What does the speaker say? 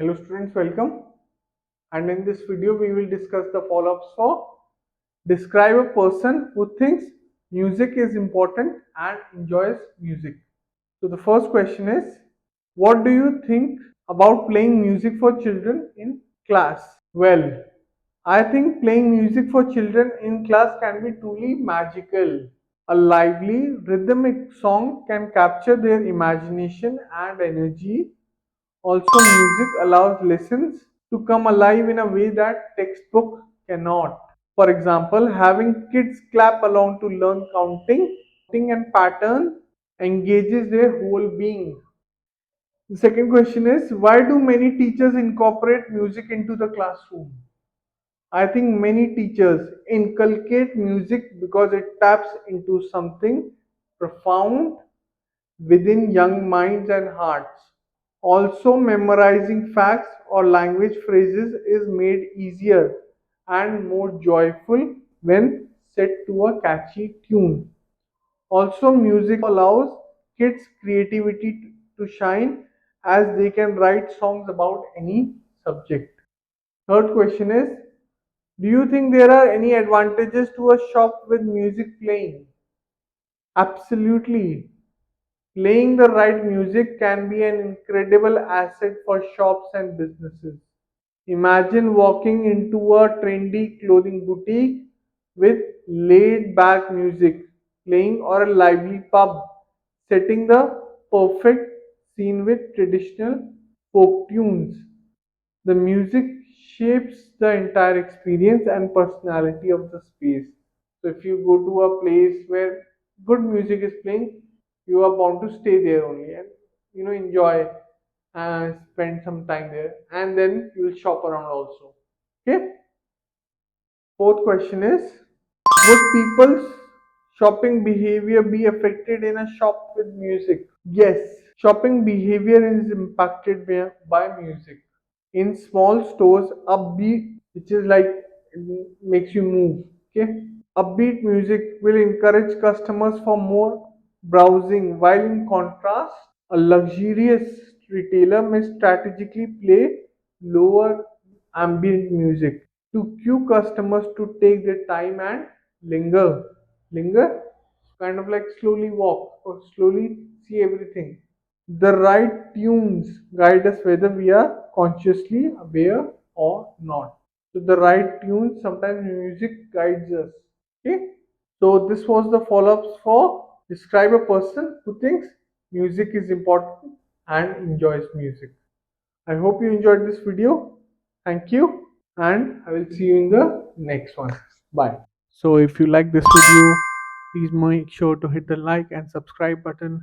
Hello students, welcome. And in this video we will discuss the follow-ups for describe a person who thinks music is important and enjoys music. So the first question is, what do you think about playing music for children in class? Well, I think playing music for children in class can be truly magical. A lively, rhythmic song can capture their imagination and energy. Also, music allows lessons to come alive in a way that textbook cannot. For example, having kids clap along to learn counting and pattern engages their whole being. The second question is, why do many teachers incorporate music into the classroom? I think many teachers inculcate music because it taps into something profound within young minds and hearts. Also, memorizing facts or language phrases is made easier and more joyful when set to a catchy tune. Also, music allows kids' creativity to shine as they can write songs about any subject. Third question is, do you think there are any advantages to a shop with music playing? Absolutely. Playing the right music can be an incredible asset for shops and businesses. Imagine walking into a trendy clothing boutique with laid back music playing or a lively pub setting the perfect scene with traditional folk tunes. The music shapes the entire experience and personality of the space. So if you go to a place where good music is playing, you are bound to stay there only and enjoy and spend some time there, and then you will shop around also. Okay. Fourth question is, would people's shopping behavior be affected in a shop with music? Yes, shopping behavior is impacted by music. In small stores, upbeat, which is like makes you move. Okay, upbeat music will encourage customers for more browsing, while in contrast, a luxurious retailer may strategically play lower ambient music to cue customers to take their time and linger. Linger, kind of like slowly walk or slowly see everything. The right tunes guide us whether we are consciously aware or not. So the right tunes, sometimes music guides us. Okay. So this was the follow-ups for describe a person who thinks music is important and enjoys music. I hope you enjoyed this video. Thank you, and I will see you in the next one. Bye. So if you like this video, please make sure to hit the like and subscribe button